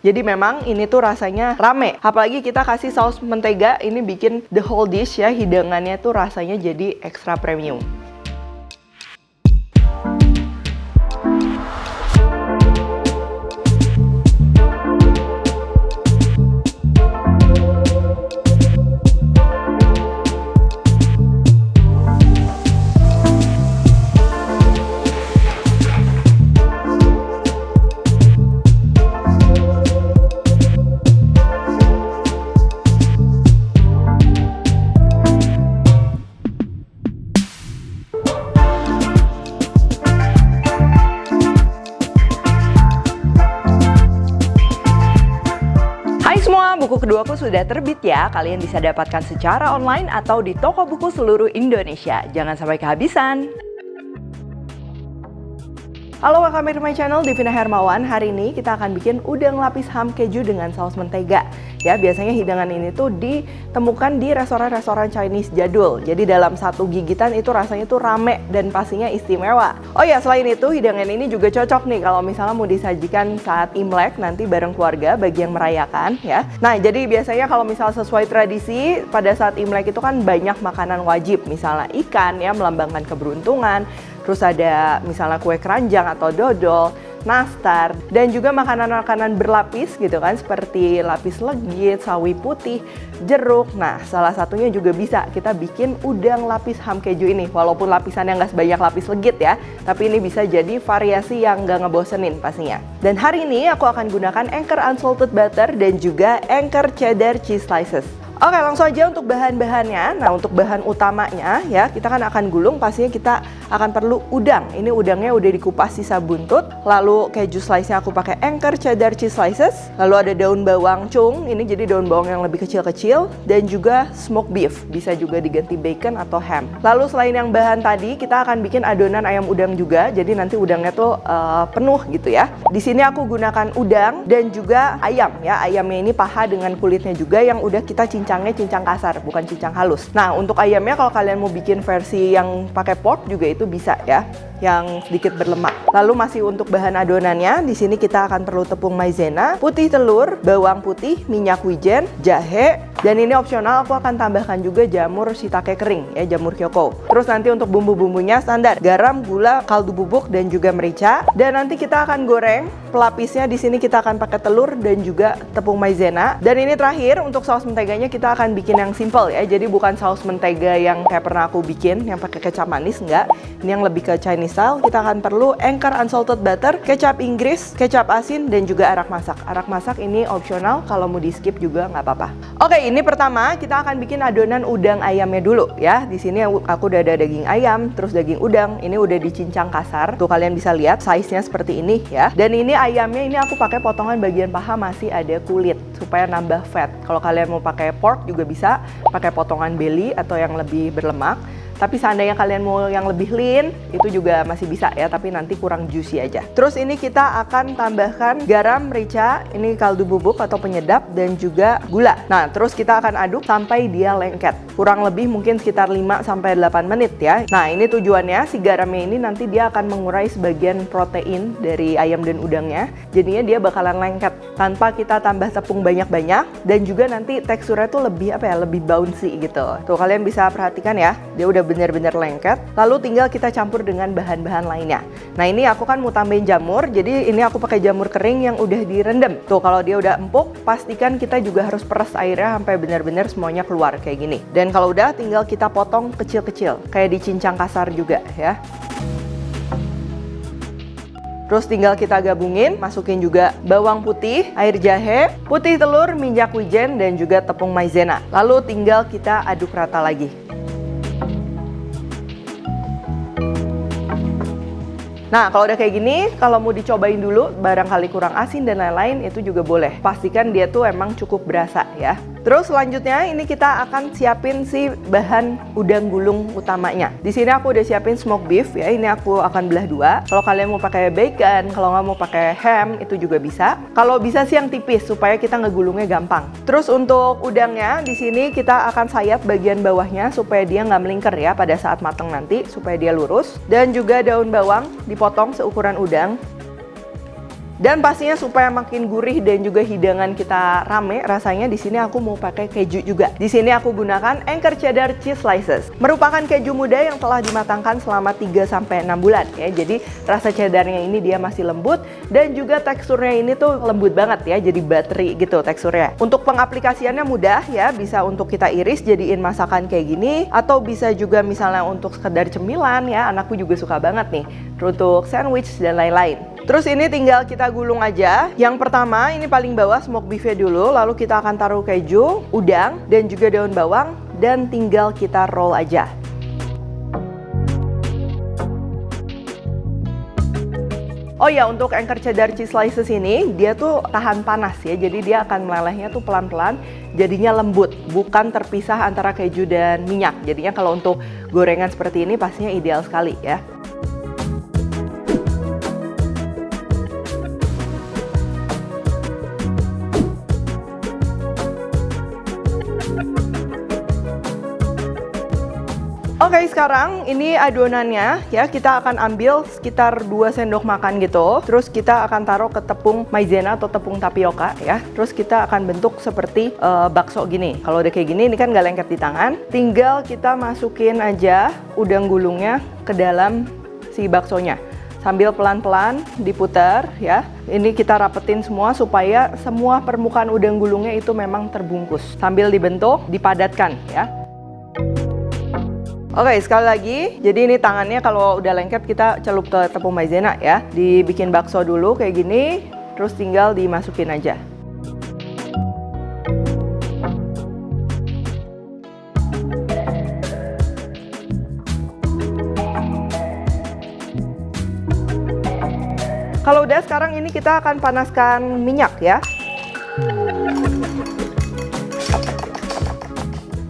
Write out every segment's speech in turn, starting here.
Jadi memang ini tuh rasanya rame. Apalagi kita kasih saus mentega, ini bikin the whole dish ya, hidangannya tuh rasanya jadi extra premium. Buku keduaku sudah terbit ya, kalian bisa dapatkan secara online atau di toko buku seluruh Indonesia. Jangan sampai kehabisan. Halo, welcome back to my channel, Devina Hermawan. Hari ini kita akan bikin udang lapis ham keju dengan saus mentega. Ya, biasanya hidangan ini tuh ditemukan di restoran-restoran Chinese jadul. Jadi dalam satu gigitan itu rasanya tuh rame dan pastinya istimewa. Oh ya, selain itu hidangan ini juga cocok nih kalau misalnya mau disajikan saat Imlek nanti bareng keluarga bagi yang merayakan ya. Nah, jadi biasanya kalau misalnya sesuai tradisi pada saat Imlek itu kan banyak makanan wajib, misalnya ikan ya melambangkan keberuntungan. Terus ada misalnya kue keranjang atau dodol, nastar, dan juga makanan-makanan berlapis gitu kan, seperti lapis legit, sawi putih, jeruk. Nah, salah satunya juga bisa kita bikin udang lapis ham keju ini. Walaupun lapisannya nggak sebanyak lapis legit ya, tapi ini bisa jadi variasi yang nggak ngebosenin pastinya. Dan hari ini aku akan gunakan Anchor Unsalted Butter dan juga Anchor Cheddar Cheese Slices. Oke, langsung aja untuk bahan-bahannya. Nah, untuk bahan utamanya ya, kita kan akan gulung, pastinya kita akan perlu udang. Ini udangnya udah dikupas sisa buntut. Lalu keju slice-nya aku pakai Anchor Cheddar Cheese Slices. Lalu ada daun bawang cung, ini jadi daun bawang yang lebih kecil-kecil. Dan juga smoked beef, bisa juga diganti bacon atau ham. Lalu selain yang bahan tadi, kita akan bikin adonan ayam udang juga. Jadi nanti udangnya tuh penuh gitu ya. Di sini aku gunakan udang dan juga ayam ya. Ayamnya ini paha dengan kulitnya juga yang udah kita cincang kasar, bukan cincang halus. Nah, untuk ayamnya kalau kalian mau bikin versi yang pakai pork juga itu bisa ya, yang sedikit berlemak. Lalu masih untuk bahan adonannya, di sini kita akan perlu tepung maizena, putih telur, bawang putih, minyak wijen, jahe, dan ini opsional aku akan tambahkan juga jamur shiitake kering ya, jamur kyoko. Terus nanti untuk bumbu-bumbunya standar, garam, gula, kaldu bubuk, dan juga merica. Dan nanti kita akan goreng pelapisnya, di sini kita akan pakai telur dan juga tepung maizena. Dan ini terakhir untuk saus menteganya kita akan bikin yang simple ya. Jadi bukan saus mentega yang kayak pernah aku bikin yang pakai kecap manis, enggak. Ini yang lebih ke Chinese style. Kita akan perlu Anchor Unsalted Butter, kecap Inggris, kecap asin, dan juga arak masak. Arak masak ini opsional, kalau mau di skip juga nggak apa-apa. Oke, ini pertama kita akan bikin adonan udang ayamnya dulu ya. Di sini aku udah ada daging ayam, terus daging udang. Ini udah dicincang kasar. Tuh kalian bisa lihat size-nya seperti ini ya. Dan ini ayamnya ini aku pakai potongan bagian paha masih ada kulit supaya nambah fat. Kalau kalian mau pakai pork juga bisa pakai potongan belly atau yang lebih berlemak. Tapi seandainya kalian mau yang lebih lean, itu juga masih bisa ya, tapi nanti kurang juicy aja. Terus ini kita akan tambahkan garam, merica, ini kaldu bubuk atau penyedap, dan juga gula. Nah, terus kita akan aduk sampai dia lengket. Kurang lebih mungkin sekitar 5-8 menit ya. Nah, ini tujuannya, si garamnya ini nanti dia akan mengurai sebagian protein dari ayam dan udangnya. Jadinya dia bakalan lengket tanpa kita tambah tepung banyak-banyak, dan juga nanti teksturnya tuh lebih lebih bouncy gitu. Tuh kalian bisa perhatikan ya, dia udah benar-benar lengket. Lalu tinggal kita campur dengan bahan-bahan lainnya. Nah, ini aku kan mau tambahin jamur, jadi ini aku pakai jamur kering yang udah direndam. Tuh kalau dia udah empuk, pastikan kita juga harus peras airnya sampai benar-benar semuanya keluar kayak gini. Dan kalau udah, tinggal kita potong kecil-kecil, kayak dicincang kasar juga ya. Terus tinggal kita gabungin, masukin juga bawang putih, air jahe, putih telur, minyak wijen, dan juga tepung maizena. Lalu tinggal kita aduk rata lagi. Nah, kalau udah kayak gini, kalau mau dicobain dulu, barangkali kurang asin dan lain-lain, itu juga boleh. Pastikan dia tuh emang cukup berasa ya. Terus selanjutnya ini kita akan siapin si bahan udang gulung utamanya. Di sini aku udah siapin smoked beef ya. Ini aku akan belah dua. Kalau kalian mau pakai bacon, kalau nggak mau pakai ham itu juga bisa. Kalau bisa sih yang tipis supaya kita ngegulungnya gampang. Terus untuk udangnya di sini kita akan sayap bagian bawahnya supaya dia nggak melingkar ya pada saat matang nanti, supaya dia lurus. Dan juga daun bawang dipotong seukuran udang. Dan pastinya supaya makin gurih dan juga hidangan kita rame rasanya, di sini aku mau pakai keju juga. Di sini aku gunakan Anchor Cheddar Cheese Slices. Merupakan keju muda yang telah dimatangkan selama 3-6 bulan ya. Jadi rasa cheddarnya ini dia masih lembut dan juga teksturnya ini tuh lembut banget ya. Jadi buttery gitu teksturnya. Untuk pengaplikasiannya mudah ya, bisa untuk kita iris jadiin masakan kayak gini, atau bisa juga misalnya untuk sekedar cemilan ya. Anakku juga suka banget nih untuk sandwich dan lain-lain. Terus ini tinggal kita gulung aja. Yang pertama ini paling bawah smoke beefnya dulu, lalu kita akan taruh keju, udang, dan juga daun bawang, dan tinggal kita roll aja. Oh ya, untuk Anchor Cheddar Cheese Slices ini dia tuh tahan panas ya, jadi dia akan melelehnya tuh pelan-pelan, jadinya lembut, bukan terpisah antara keju dan minyak. Jadinya kalau untuk gorengan seperti ini pastinya ideal sekali ya. Oke, sekarang ini adonannya ya, kita akan ambil sekitar 2 sendok makan gitu. Terus kita akan taruh ke tepung maizena atau tepung tapioka ya. Terus kita akan bentuk seperti bakso gini. Kalau udah kayak gini, ini kan nggak lengket di tangan. Tinggal kita masukin aja udang gulungnya ke dalam si baksonya. Sambil pelan-pelan diputar ya. Ini kita rapetin semua supaya semua permukaan udang gulungnya itu memang terbungkus. Sambil dibentuk, dipadatkan ya. Oke, sekali lagi, jadi ini tangannya kalau udah lengket kita celup ke tepung maizena ya. Dibikin bakso dulu kayak gini, terus tinggal dimasukin aja. Kalau udah, sekarang ini kita akan panaskan minyak ya.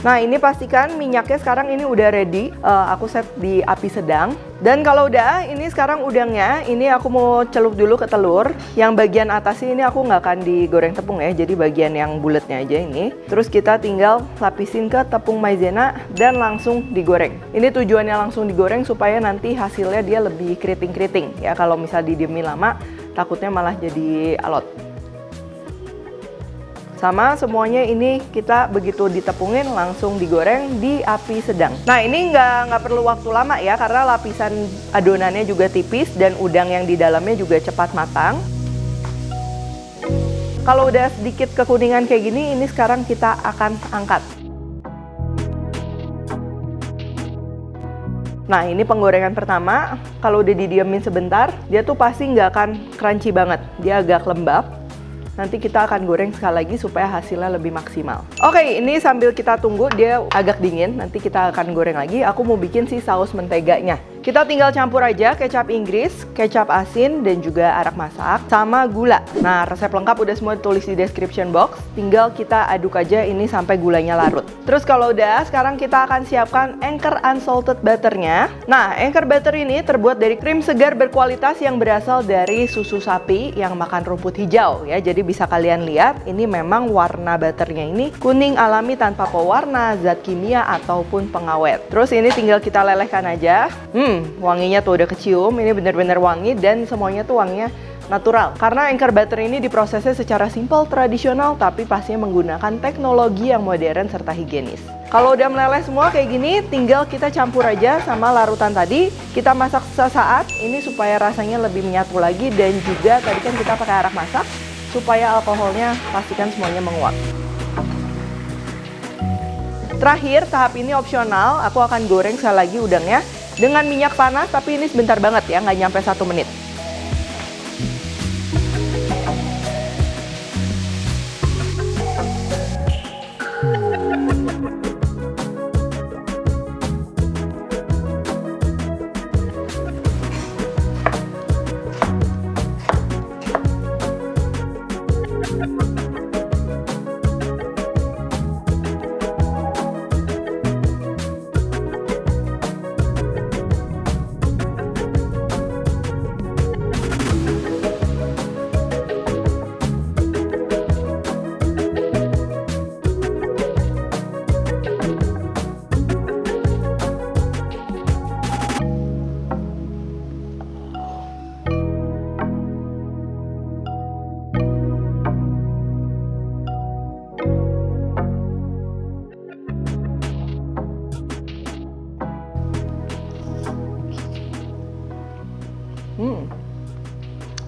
Nah, ini pastikan minyaknya sekarang ini udah ready. Aku set di api sedang. Dan kalau udah, ini sekarang udangnya, ini aku mau celup dulu ke telur. Yang bagian atas ini aku nggak akan digoreng tepung ya, jadi bagian yang bulatnya aja ini. Terus kita tinggal lapisin ke tepung maizena dan langsung digoreng. Ini tujuannya langsung digoreng supaya nanti hasilnya dia lebih keriting-keriting ya. Kalau misal didiemin lama, takutnya malah jadi alot. Sama semuanya ini kita begitu ditepungin langsung digoreng di api sedang. Nah, ini nggak perlu waktu lama ya, karena lapisan adonannya juga tipis dan udang yang di dalamnya juga cepat matang. Kalau udah sedikit kekuningan kayak gini, ini sekarang kita akan angkat. Nah, ini penggorengan pertama. Kalau udah didiemin sebentar, dia tuh pasti nggak akan crunchy banget. Dia agak lembab. Nanti kita akan goreng sekali lagi supaya hasilnya lebih maksimal. Oke, ini sambil kita tunggu dia agak dingin, nanti kita akan goreng lagi. Aku mau bikin si saus menteganya. Kita tinggal campur aja kecap Inggris, kecap asin, dan juga arak masak, sama gula. Nah, resep lengkap udah semua ditulis di description box. Tinggal kita aduk aja ini sampai gulanya larut. Terus kalau udah, sekarang kita akan siapkan Anchor Unsalted Butternya. Nah, Anchor Butter ini terbuat dari krim segar berkualitas yang berasal dari susu sapi yang makan rumput hijau ya. Jadi bisa kalian lihat, ini memang warna butternya ini kuning alami tanpa pewarna, zat kimia, ataupun pengawet. Terus ini tinggal kita lelehkan aja. Wanginya tuh udah kecium, ini bener-bener wangi dan semuanya tuh wanginya natural. Karena Anchor Butter ini diprosesnya secara simpel, tradisional, tapi pastinya menggunakan teknologi yang modern serta higienis. Kalau udah meleleh semua kayak gini, tinggal kita campur aja sama larutan tadi. Kita masak sesaat, ini supaya rasanya lebih menyatu lagi, dan juga tadi kan kita pakai arak masak, supaya alkoholnya pastikan semuanya menguap. Terakhir, tahap ini opsional, aku akan goreng sekali lagi udangnya dengan minyak panas, tapi ini sebentar banget ya, nggak nyampe 1 menit.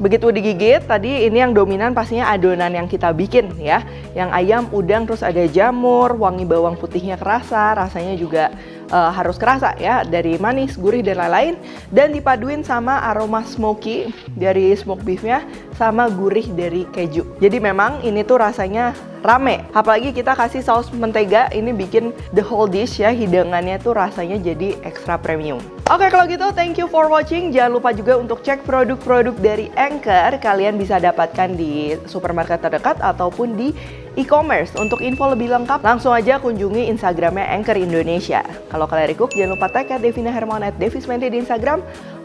Begitu digigit, tadi ini yang dominan pastinya adonan yang kita bikin ya. Yang ayam, udang, terus ada jamur, wangi bawang putihnya kerasa, rasanya juga harus kerasa ya, dari manis, gurih, dan lain-lain. Dan dipaduin sama aroma smoky dari smoke beefnya, sama gurih dari keju. Jadi memang ini tuh rasanya rame. Apalagi kita kasih saus mentega, ini bikin the whole dish ya, hidangannya tuh rasanya jadi extra premium. Oke, kalau gitu thank you for watching. Jangan lupa juga untuk cek produk-produk dari Anchor. Kalian bisa dapatkan di supermarket terdekat ataupun di e-commerce. Untuk info lebih lengkap, langsung aja kunjungi Instagramnya Anchor Indonesia. Kalau kalian recook, jangan lupa tag @devinahermawan@devismente di Instagram.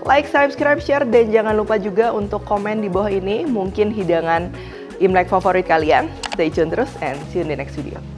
Like, subscribe, share, dan jangan lupa juga untuk komen di bawah ini. Mungkin hidangan Imlek favorit kalian. Stay tune terus and see you in the next video.